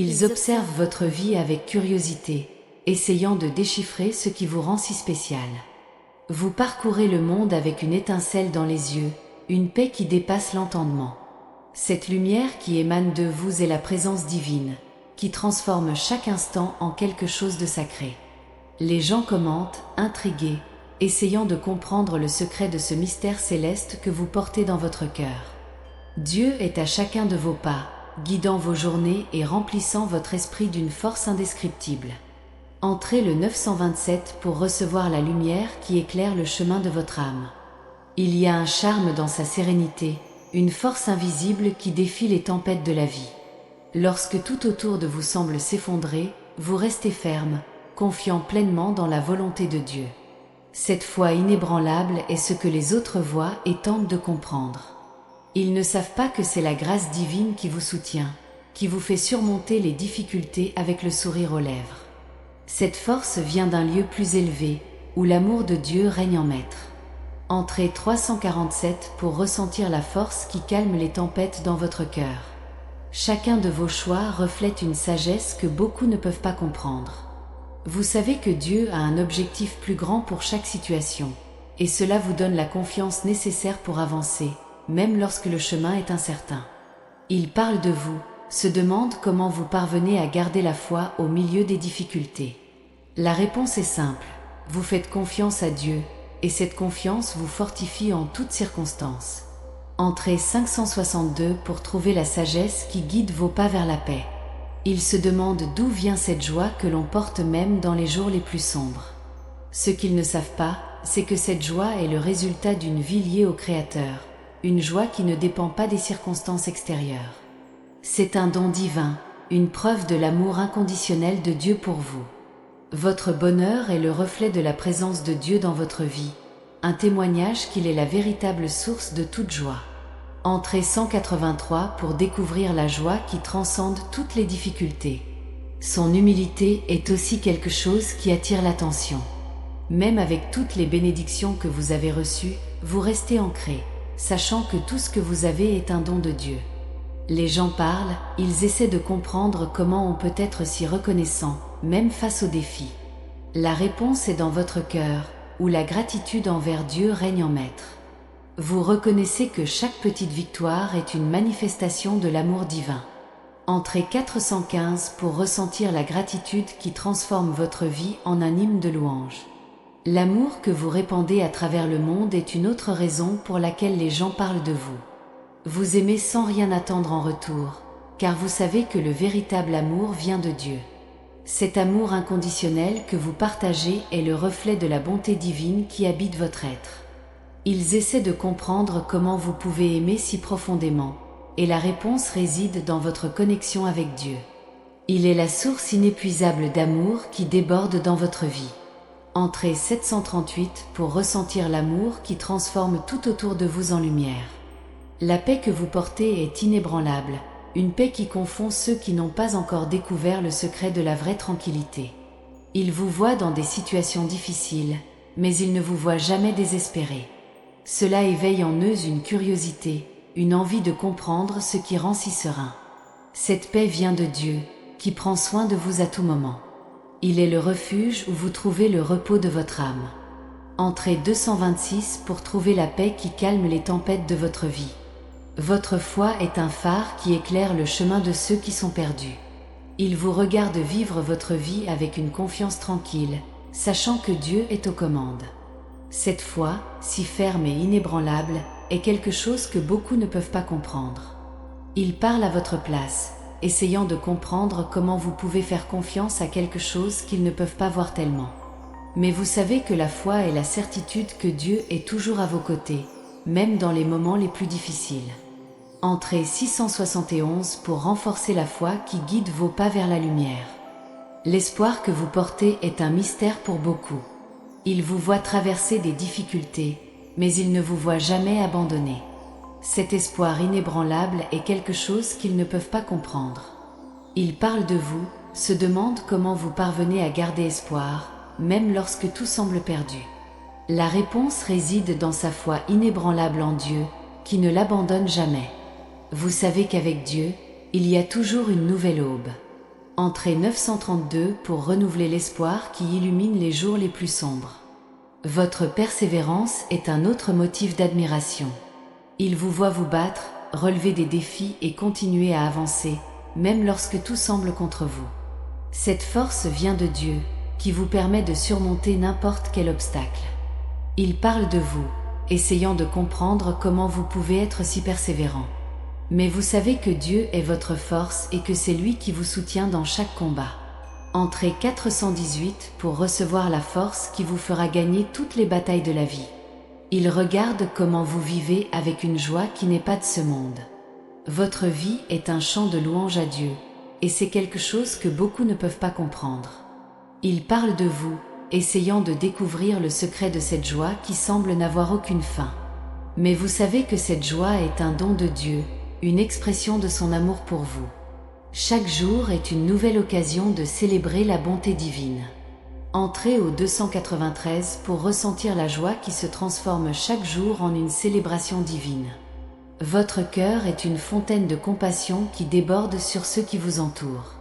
Ils observent votre vie avec curiosité, essayant de déchiffrer ce qui vous rend si spécial. Vous parcourez le monde avec une étincelle dans les yeux, une paix qui dépasse l'entendement. Cette lumière qui émane de vous est la présence divine, qui transforme chaque instant en quelque chose de sacré. Les gens commentent, intrigués, essayant de comprendre le secret de ce mystère céleste que vous portez dans votre cœur. Dieu est à chacun de vos pas, guidant vos journées et remplissant votre esprit d'une force indescriptible. Entrez le 927 pour recevoir la lumière qui éclaire le chemin de votre âme. Il y a un charme dans sa sérénité, une force invisible qui défie les tempêtes de la vie. Lorsque tout autour de vous semble s'effondrer, vous restez ferme, confiant pleinement dans la volonté de Dieu. Cette foi inébranlable est ce que les autres voient et tentent de comprendre. Ils ne savent pas que c'est la grâce divine qui vous soutient, qui vous fait surmonter les difficultés avec le sourire aux lèvres. Cette force vient d'un lieu plus élevé, où l'amour de Dieu règne en maître. Entrez 347 pour ressentir la force qui calme les tempêtes dans votre cœur. Chacun de vos choix reflète une sagesse que beaucoup ne peuvent pas comprendre. Vous savez que Dieu a un objectif plus grand pour chaque situation, et cela vous donne la confiance nécessaire pour avancer, même lorsque le chemin est incertain. Il parle de vous, se demande comment vous parvenez à garder la foi au milieu des difficultés. La réponse est simple, vous faites confiance à Dieu, et cette confiance vous fortifie en toutes circonstances. Entrez 562 pour trouver la sagesse qui guide vos pas vers la paix. Il se demande d'où vient cette joie que l'on porte même dans les jours les plus sombres. Ce qu'ils ne savent pas, c'est que cette joie est le résultat d'une vie liée au Créateur, une joie qui ne dépend pas des circonstances extérieures. C'est un don divin, une preuve de l'amour inconditionnel de Dieu pour vous. Votre bonheur est le reflet de la présence de Dieu dans votre vie, un témoignage qu'il est la véritable source de toute joie. Entrez 183 pour découvrir la joie qui transcende toutes les difficultés. Son humilité est aussi quelque chose qui attire l'attention. Même avec toutes les bénédictions que vous avez reçues, vous restez ancré, sachant que tout ce que vous avez est un don de Dieu. Les gens parlent, ils essaient de comprendre comment on peut être si reconnaissant, même face aux défis. La réponse est dans votre cœur, où la gratitude envers Dieu règne en maître. Vous reconnaissez que chaque petite victoire est une manifestation de l'amour divin. Entrez 415 pour ressentir la gratitude qui transforme votre vie en un hymne de louange. L'amour que vous répandez à travers le monde est une autre raison pour laquelle les gens parlent de vous. Vous aimez sans rien attendre en retour, car vous savez que le véritable amour vient de Dieu. Cet amour inconditionnel que vous partagez est le reflet de la bonté divine qui habite votre être. Ils essaient de comprendre comment vous pouvez aimer si profondément, et la réponse réside dans votre connexion avec Dieu. Il est la source inépuisable d'amour qui déborde dans votre vie. Entrez 738 pour ressentir l'amour qui transforme tout autour de vous en lumière. La paix que vous portez est inébranlable, une paix qui confond ceux qui n'ont pas encore découvert le secret de la vraie tranquillité. Ils vous voient dans des situations difficiles, mais ils ne vous voient jamais désespérés. Cela éveille en eux une curiosité, une envie de comprendre ce qui rend si serein. Cette paix vient de Dieu, qui prend soin de vous à tout moment. Il est le refuge où vous trouvez le repos de votre âme. Entrez 226 pour trouver la paix qui calme les tempêtes de votre vie. Votre foi est un phare qui éclaire le chemin de ceux qui sont perdus. Il vous regarde vivre votre vie avec une confiance tranquille, sachant que Dieu est aux commandes. Cette foi, si ferme et inébranlable, est quelque chose que beaucoup ne peuvent pas comprendre. Il parle à votre place, essayant de comprendre comment vous pouvez faire confiance à quelque chose qu'ils ne peuvent pas voir tellement. Mais vous savez que la foi est la certitude que Dieu est toujours à vos côtés, même dans les moments les plus difficiles. Entrez 671 pour renforcer la foi qui guide vos pas vers la lumière. L'espoir que vous portez est un mystère pour beaucoup. Ils vous voient traverser des difficultés, mais ils ne vous voient jamais abandonner. Cet espoir inébranlable est quelque chose qu'ils ne peuvent pas comprendre. Ils parlent de vous, se demandent comment vous parvenez à garder espoir, même lorsque tout semble perdu. La réponse réside dans sa foi inébranlable en Dieu, qui ne l'abandonne jamais. Vous savez qu'avec Dieu, il y a toujours une nouvelle aube. Entrée 932 pour renouveler l'espoir qui illumine les jours les plus sombres. Votre persévérance est un autre motif d'admiration. Il vous voit vous battre, relever des défis et continuer à avancer, même lorsque tout semble contre vous. Cette force vient de Dieu, qui vous permet de surmonter n'importe quel obstacle. Il parle de vous, essayant de comprendre comment vous pouvez être si persévérant. Mais vous savez que Dieu est votre force et que c'est lui qui vous soutient dans chaque combat. Entrez 418 pour recevoir la force qui vous fera gagner toutes les batailles de la vie. Il regarde comment vous vivez avec une joie qui n'est pas de ce monde. Votre vie est un chant de louange à Dieu, et c'est quelque chose que beaucoup ne peuvent pas comprendre. Il parle de vous, essayant de découvrir le secret de cette joie qui semble n'avoir aucune fin. Mais vous savez que cette joie est un don de Dieu, une expression de son amour pour vous. Chaque jour est une nouvelle occasion de célébrer la bonté divine. Entrez au 293 pour ressentir la joie qui se transforme chaque jour en une célébration divine. Votre cœur est une fontaine de compassion qui déborde sur ceux qui vous entourent.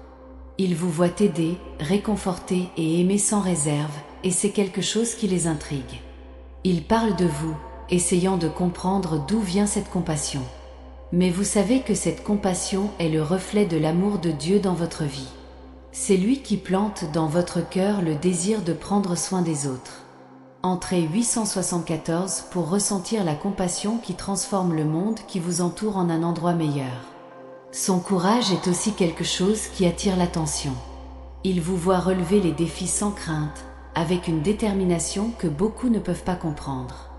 Ils vous voient aider, réconforter et aimer sans réserve, et c'est quelque chose qui les intrigue. Ils parlent de vous, essayant de comprendre d'où vient cette compassion. Mais vous savez que cette compassion est le reflet de l'amour de Dieu dans votre vie. C'est lui qui plante dans votre cœur le désir de prendre soin des autres. Entrez 874 pour ressentir la compassion qui transforme le monde qui vous entoure en un endroit meilleur. Son courage est aussi quelque chose qui attire l'attention. Il vous voit relever les défis sans crainte, avec une détermination que beaucoup ne peuvent pas comprendre.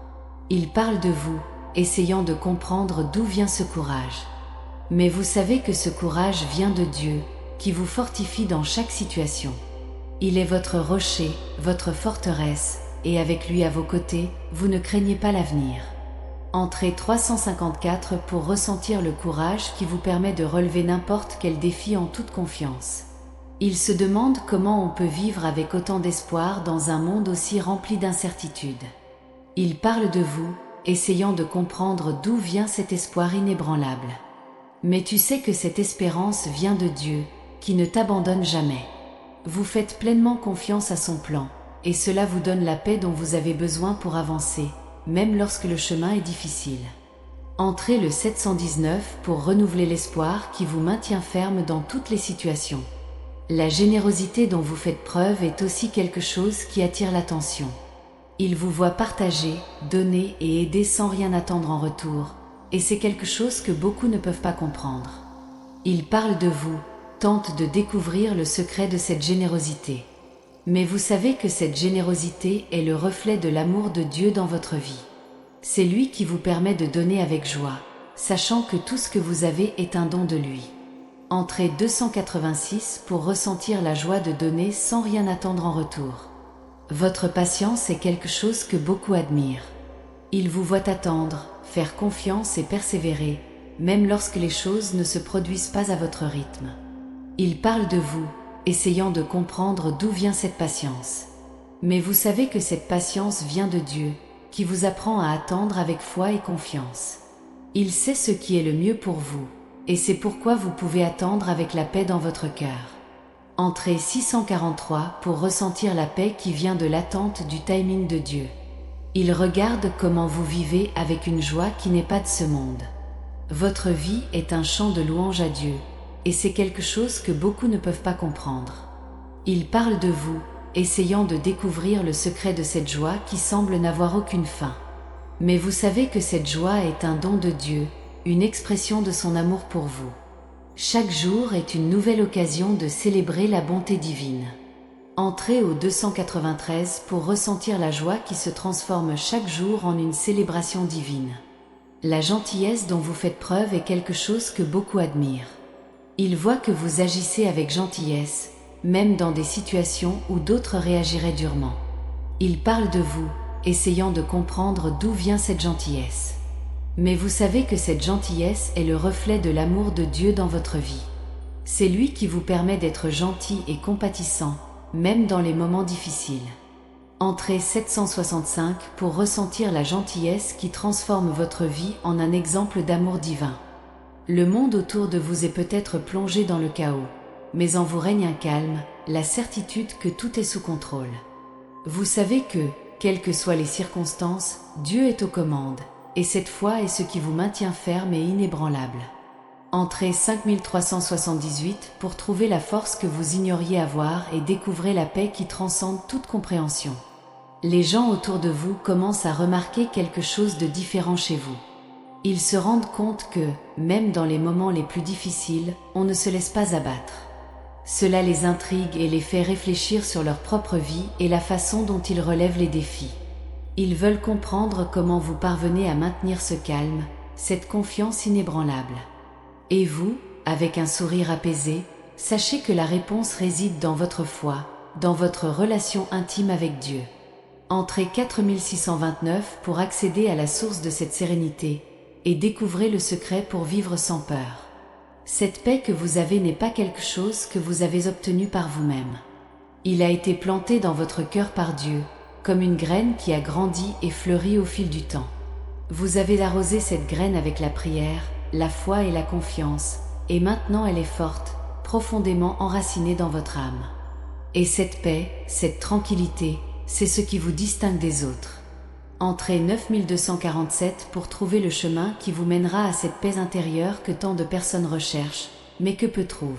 Il parle de vous, essayant de comprendre d'où vient ce courage. Mais vous savez que ce courage vient de Dieu, qui vous fortifie dans chaque situation. Il est votre rocher, votre forteresse, et avec lui à vos côtés, vous ne craignez pas l'avenir. Entrez 354 pour ressentir le courage qui vous permet de relever n'importe quel défi en toute confiance. Il se demande comment on peut vivre avec autant d'espoir dans un monde aussi rempli d'incertitudes. Il parle de vous, essayant de comprendre d'où vient cet espoir inébranlable. Mais tu sais que cette espérance vient de Dieu, qui ne t'abandonne jamais. Vous faites pleinement confiance à son plan, et cela vous donne la paix dont vous avez besoin pour avancer, même lorsque le chemin est difficile. Entrez le 719 pour renouveler l'espoir qui vous maintient ferme dans toutes les situations. La générosité dont vous faites preuve est aussi quelque chose qui attire l'attention. Il vous voit partager, donner et aider sans rien attendre en retour, et c'est quelque chose que beaucoup ne peuvent pas comprendre. Il parle de vous, tente de découvrir le secret de cette générosité. Mais vous savez que cette générosité est le reflet de l'amour de Dieu dans votre vie. C'est lui qui vous permet de donner avec joie, sachant que tout ce que vous avez est un don de lui. Entrez 286 pour ressentir la joie de donner sans rien attendre en retour. Votre patience est quelque chose que beaucoup admirent. Il vous voit attendre, faire confiance et persévérer, même lorsque les choses ne se produisent pas à votre rythme. Il parle de vous, essayant de comprendre d'où vient cette patience. Mais vous savez que cette patience vient de Dieu, qui vous apprend à attendre avec foi et confiance. Il sait ce qui est le mieux pour vous, et c'est pourquoi vous pouvez attendre avec la paix dans votre cœur. Entrez 643 pour ressentir la paix qui vient de l'attente du timing de Dieu. Il regarde comment vous vivez avec une joie qui n'est pas de ce monde. Votre vie est un chant de louange à Dieu, et c'est quelque chose que beaucoup ne peuvent pas comprendre. Il parle de vous, essayant de découvrir le secret de cette joie qui semble n'avoir aucune fin. Mais vous savez que cette joie est un don de Dieu, une expression de son amour pour vous. Chaque jour est une nouvelle occasion de célébrer la bonté divine. Entrez au 293 pour ressentir la joie qui se transforme chaque jour en une célébration divine. La gentillesse dont vous faites preuve est quelque chose que beaucoup admirent. Il voit que vous agissez avec gentillesse, même dans des situations où d'autres réagiraient durement. Il parle de vous, essayant de comprendre d'où vient cette gentillesse. Mais vous savez que cette gentillesse est le reflet de l'amour de Dieu dans votre vie. C'est lui qui vous permet d'être gentil et compatissant, même dans les moments difficiles. Entrez 765 pour ressentir la gentillesse qui transforme votre vie en un exemple d'amour divin. Le monde autour de vous est peut-être plongé dans le chaos. mais en vous règne un calme, la certitude que tout est sous contrôle. Vous savez que, quelles que soient les circonstances, Dieu est aux commandes, et cette foi est ce qui vous maintient ferme et inébranlable. Entrez 5378 pour trouver la force que vous ignoriez avoir et découvrez la paix qui transcende toute compréhension. Les gens autour de vous commencent à remarquer quelque chose de différent chez vous. Ils se rendent compte que, même dans les moments les plus difficiles, on ne se laisse pas abattre. Cela les intrigue et les fait réfléchir sur leur propre vie et la façon dont ils relèvent les défis. Ils veulent comprendre comment vous parvenez à maintenir ce calme, cette confiance inébranlable. Et vous, avec un sourire apaisé, sachez que la réponse réside dans votre foi, dans votre relation intime avec Dieu. Entrez 4629 pour accéder à la source de cette sérénité et découvrez le secret pour vivre sans peur. Cette paix que vous avez n'est pas quelque chose que vous avez obtenu par vous-même. Il a été planté dans votre cœur par Dieu, comme une graine qui a grandi et fleuri au fil du temps. Vous avez arrosé cette graine avec la prière, la foi et la confiance, et maintenant elle est forte, profondément enracinée dans votre âme. Et cette paix, cette tranquillité, c'est ce qui vous distingue des autres. Entrez 9247 pour trouver le chemin qui vous mènera à cette paix intérieure que tant de personnes recherchent, mais que peu trouvent.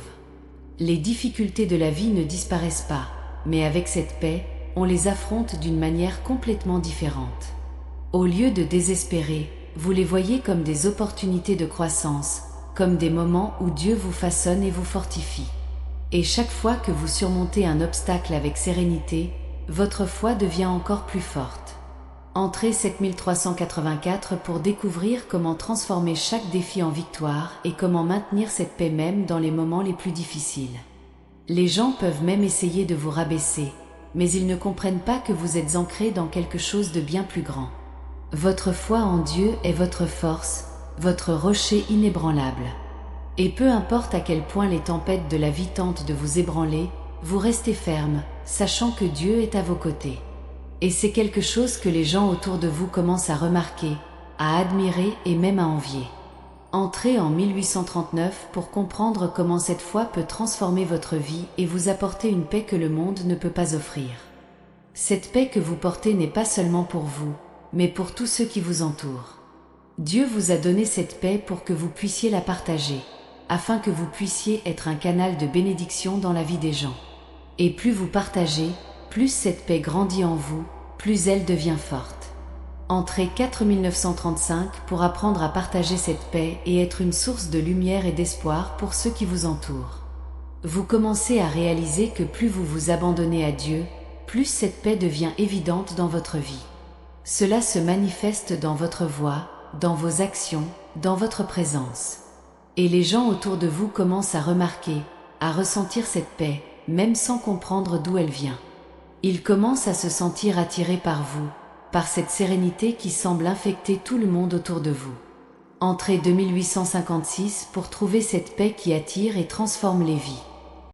Les difficultés de la vie ne disparaissent pas, mais avec cette paix, on les affronte d'une manière complètement différente. Au lieu de désespérer, vous les voyez comme des opportunités de croissance, comme des moments où Dieu vous façonne et vous fortifie. Et chaque fois que vous surmontez un obstacle avec sérénité, votre foi devient encore plus forte. Entrez 7384 pour découvrir comment transformer chaque défi en victoire et comment maintenir cette paix même dans les moments les plus difficiles. Les gens peuvent même essayer de vous rabaisser, mais ils ne comprennent pas que vous êtes ancré dans quelque chose de bien plus grand. Votre foi en Dieu est votre force, votre rocher inébranlable. Et peu importe à quel point les tempêtes de la vie tentent de vous ébranler, vous restez ferme, sachant que Dieu est à vos côtés. Et c'est quelque chose que les gens autour de vous commencent à remarquer, à admirer et même à envier. Entrez en 1839 pour comprendre comment cette foi peut transformer votre vie et vous apporter une paix que le monde ne peut pas offrir. Cette paix que vous portez n'est pas seulement pour vous, mais pour tous ceux qui vous entourent. Dieu vous a donné cette paix pour que vous puissiez la partager, afin que vous puissiez être un canal de bénédiction dans la vie des gens. Et plus vous partagez, plus cette paix grandit en vous, plus elle devient forte. Entrez 4935 pour apprendre à partager cette paix et être une source de lumière et d'espoir pour ceux qui vous entourent. Vous commencez à réaliser que plus vous vous abandonnez à Dieu, plus cette paix devient évidente dans votre vie. Cela se manifeste dans votre voix, dans vos actions, dans votre présence. Et les gens autour de vous commencent à remarquer, à ressentir cette paix, même sans comprendre d'où elle vient. Ils commencent à se sentir attirés par vous, par cette sérénité qui semble infecter tout le monde autour de vous. Entrez 2856 pour trouver cette paix qui attire et transforme les vies.